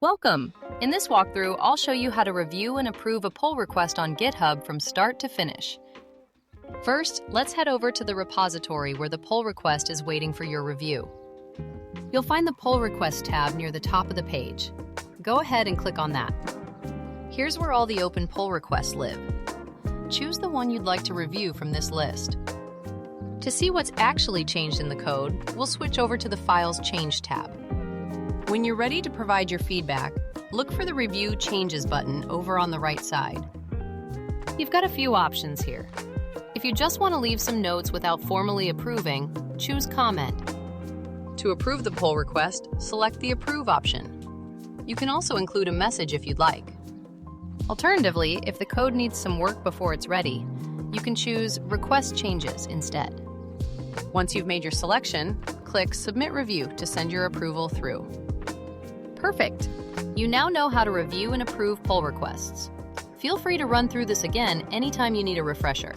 Welcome! In this walkthrough, I'll show you how to review and approve a pull request on GitHub from start to finish. First, let's head over to the repository where the pull request is waiting for your review. You'll find the Pull Request tab near the top of the page. Go ahead and click on that. Here's where all the open pull requests live. Choose the one you'd like to review from this list. To see what's actually changed in the code, we'll switch over to the Files Change tab. When you're ready to provide your feedback, look for the Review Changes button over on the right side. You've got a few options here. If you just want to leave some notes without formally approving, choose Comment. To approve the pull request, select the Approve option. You can also include a message if you'd like. Alternatively, if the code needs some work before it's ready, you can choose Request Changes instead. Once you've made your selection, click Submit Review to send your approval through. Perfect! You now know how to review and approve pull requests. Feel free to run through this again anytime you need a refresher.